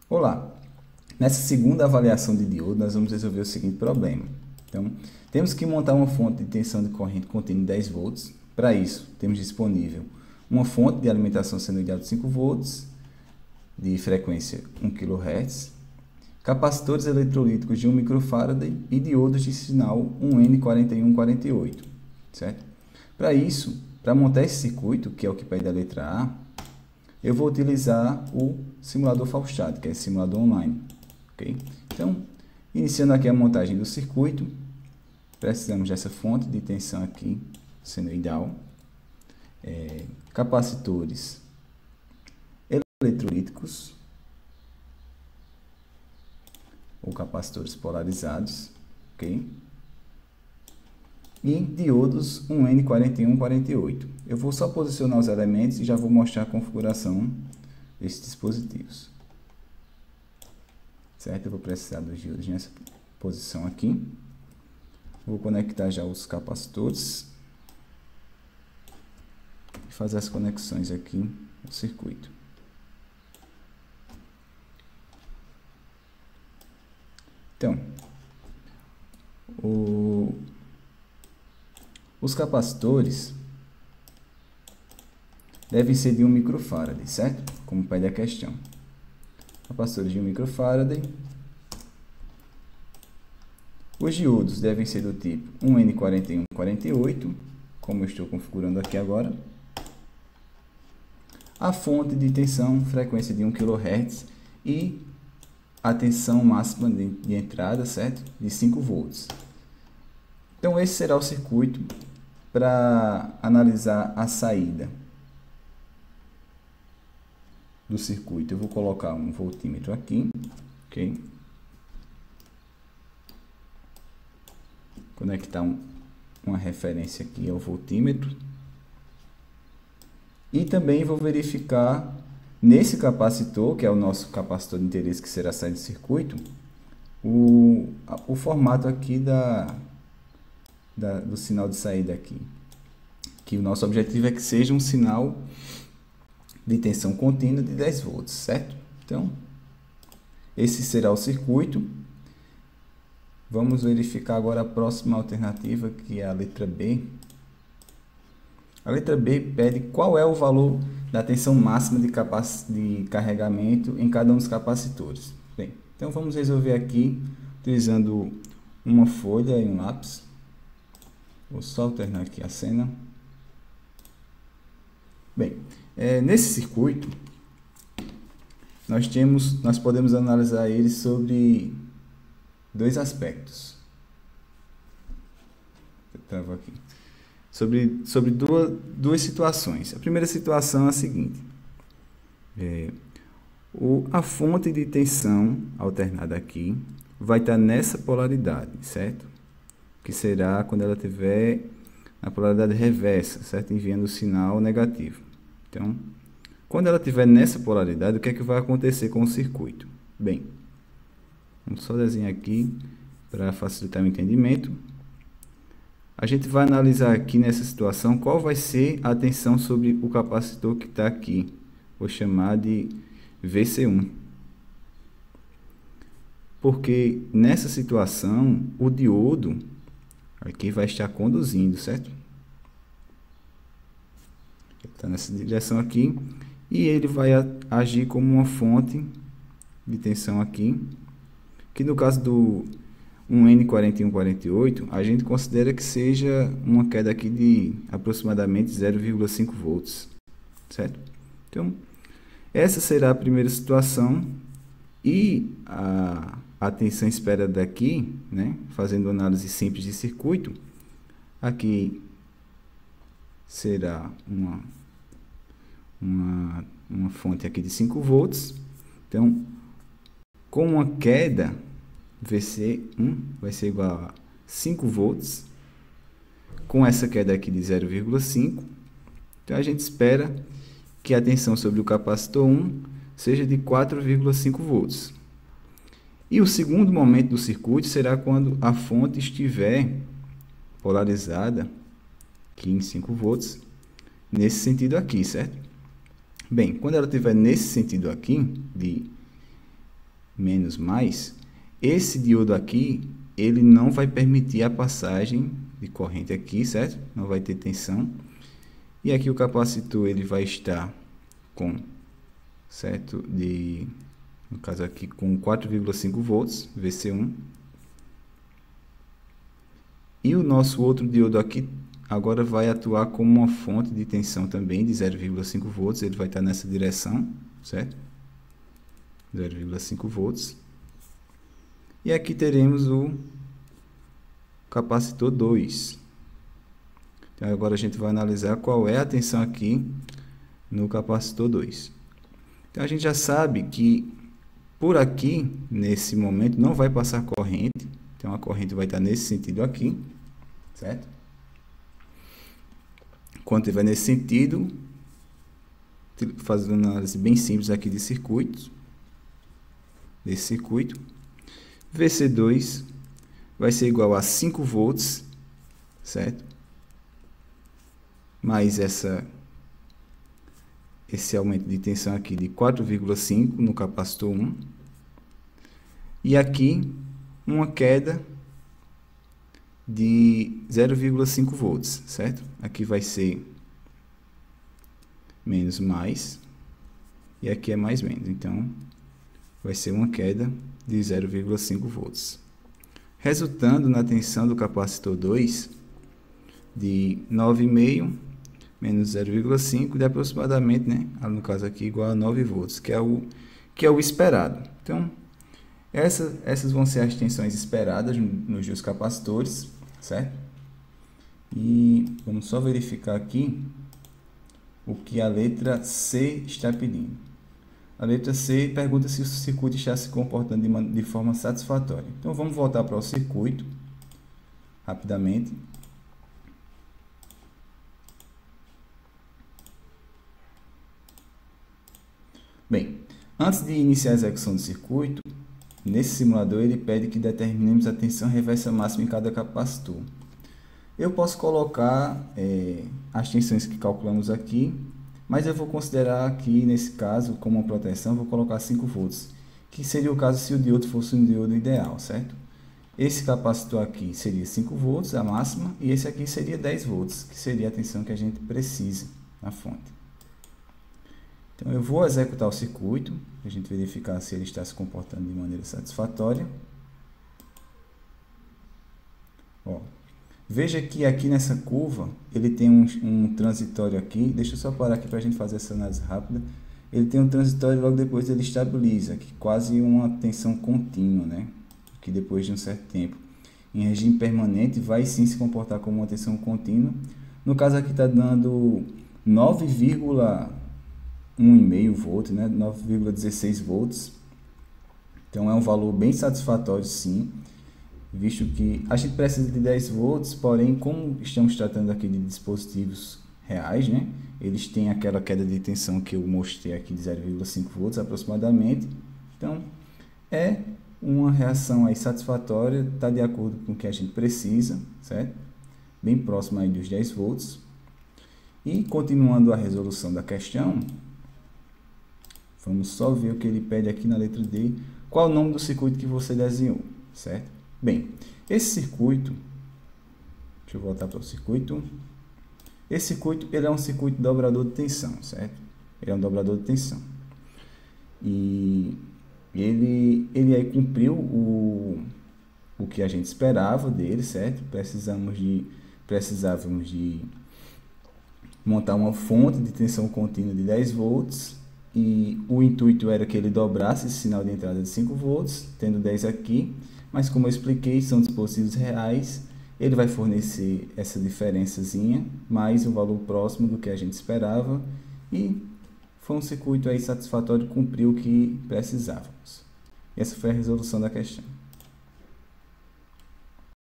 Olá, nessa segunda avaliação de diodo, nós vamos resolver o seguinte problema. Então, temos que montar uma fonte de tensão de corrente contínua de 10 volts. Para isso, temos disponível uma fonte de alimentação senoidal de 5 volts, de frequência 1 kHz, capacitores eletrolíticos de 1 microfarad e diodos de sinal 1N4148, certo? Para isso, para montar esse circuito, que é o que pede a letra A, eu vou utilizar o simulador Faustad, que é simulador online. Okay? Então, iniciando aqui a montagem do circuito, precisamos dessa fonte de tensão aqui, senoidal, capacitores eletrolíticos, ou capacitores polarizados, ok? E diodos 1N4148. Eu vou só posicionar os elementos e já vou mostrar a configuração desses dispositivos. Certo? Eu vou precisar dos diodos nessa posição aqui. Vou conectar já os capacitores e fazer as conexões aqui no circuito. Então, os capacitores devem ser de 1 microfarad, certo? Como pede a questão. Capacitores de 1 microfarad. Os diodos devem ser do tipo 1N4148, como eu estou configurando aqui agora. A fonte de tensão, frequência de 1 kHz e a tensão máxima de entrada, certo? De 5 volts. Então, esse será o circuito para analisar a saída do circuito. Eu vou colocar um voltímetro aqui, ok? Conectar uma referência aqui ao voltímetro. E também vou verificar nesse capacitor, que é o nosso capacitor de interesse que será a saída do circuito, o formato aqui do sinal de saída aqui. Que o nosso objetivo é que seja um sinal de tensão contínua de 10 volts, certo? Então, esse será o circuito. Vamos verificar agora a próxima alternativa, que é a letra B. A letra B pede qual é o valor da tensão máxima de carregamento em cada um dos capacitores. Bem, então vamos resolver aqui utilizando uma folha e um lápis. Vou só alternar aqui a cena. Bem, nesse circuito, nós podemos analisar ele sobre dois aspectos. Eu travo aqui. Sobre duas situações. A primeira situação é a seguinte. A fonte de tensão alternada aqui vai estar nessa polaridade, certo? Que será quando ela estiver na polaridade reversa, certo? Enviando o sinal negativo. Então, quando ela estiver nessa polaridade, o que é que vai acontecer com o circuito? Bem, vamos só desenhar aqui para facilitar o entendimento. A gente vai analisar aqui nessa situação qual vai ser a tensão sobre o capacitor que está aqui. Vou chamar de VC1. Porque nessa situação, o diodo aqui vai estar conduzindo, certo? Está nessa direção aqui. E ele vai agir como uma fonte de tensão aqui. Que no caso do 1N4148, a gente considera que seja uma queda aqui de aproximadamente 0,5 volts, certo? Então, essa será a primeira situação e a tensão esperada daqui, né, fazendo análise simples de circuito, aqui será uma fonte aqui de 5 volts. Então, com uma queda VC1 vai ser igual a 5 volts, com essa queda aqui de 0,5. Então, a gente espera que a tensão sobre o capacitor 1 seja de 4,5 volts. E o segundo momento do circuito será quando a fonte estiver polarizada, aqui em 5 volts, nesse sentido aqui, certo? Bem, quando ela estiver nesse sentido aqui, de menos mais, esse diodo aqui, ele não vai permitir a passagem de corrente aqui, certo? Não vai ter tensão. E aqui o capacitor, ele vai estar com, certo? No caso aqui, com 4,5 volts, VC1. E o nosso outro diodo aqui, agora vai atuar como uma fonte de tensão também, de 0,5 volts. Ele vai estar nessa direção, certo? 0,5 volts. E aqui teremos o capacitor 2. Então, agora a gente vai analisar qual é a tensão aqui no capacitor 2. Então, a gente já sabe que por aqui, nesse momento, não vai passar corrente. Então, a corrente vai estar nesse sentido aqui, certo? Quando estiver nesse sentido, fazendo uma análise bem simples aqui de circuitos, desse circuito, VC2 vai ser igual a 5 volts, certo? Mais esse aumento de tensão aqui de 4,5 no capacitor 1. E aqui, uma queda de 0,5 volts, certo? Aqui vai ser menos mais, e aqui é mais menos. Então, vai ser uma queda de 0,5 volts. Resultando na tensão do capacitor 2 de 9,5 menos 0,5 de aproximadamente, né? No caso aqui, igual a 9 volts, que é o esperado. Então, essas vão ser as tensões esperadas nos dois capacitores, certo? E vamos só verificar aqui o que a letra C está pedindo. A letra C pergunta se o circuito está se comportando de forma satisfatória. Então, vamos voltar para o circuito, rapidamente. Bem, antes de iniciar a execução do circuito, nesse simulador ele pede que determinemos a tensão reversa máxima em cada capacitor. Eu posso colocar as tensões que calculamos aqui, mas eu vou considerar aqui, nesse caso, como uma proteção, vou colocar 5 volts, que seria o caso se o diodo fosse um diodo ideal, certo? Esse capacitor aqui seria 5 volts, a máxima, e esse aqui seria 10 volts, que seria a tensão que a gente precisa na fonte. Então, eu vou executar o circuito, para a gente verificar se ele está se comportando de maneira satisfatória. Ó, veja que aqui nessa curva, ele tem um transitório aqui. Deixa eu só parar aqui para a gente fazer essa análise rápida. Ele tem um transitório e logo depois ele estabiliza, aqui, quase uma tensão contínua, né? Que depois de um certo tempo, em regime permanente, vai sim se comportar como uma tensão contínua. No caso aqui está dando 9,1,5 volts, né? 9,16 volts. Então é um valor bem satisfatório, sim, visto que a gente precisa de 10 volts, porém, como estamos tratando aqui de dispositivos reais, né? Eles têm aquela queda de tensão que eu mostrei aqui de 0,5 volts aproximadamente. Então, é uma reação aí satisfatória, está de acordo com o que a gente precisa, certo? Bem próximo aí dos 10 volts. E continuando a resolução da questão, vamos só ver o que ele pede aqui na letra D. Qual o nome do circuito que você desenhou, certo? Bem, esse circuito, deixa eu voltar para o circuito. Esse circuito, ele é um circuito dobrador de tensão, certo? Ele é um dobrador de tensão. E ele aí cumpriu o que a gente esperava dele, certo? Precisávamos de montar uma fonte de tensão contínua de 10 volts. E o intuito era que ele dobrasse esse sinal de entrada de 5 volts, tendo 10 aqui. Mas como eu expliquei, são dispositivos reais, ele vai fornecer essa diferençazinha, mais um valor próximo do que a gente esperava, e foi um circuito aí satisfatório, cumpriu o que precisávamos. Essa foi a resolução da questão.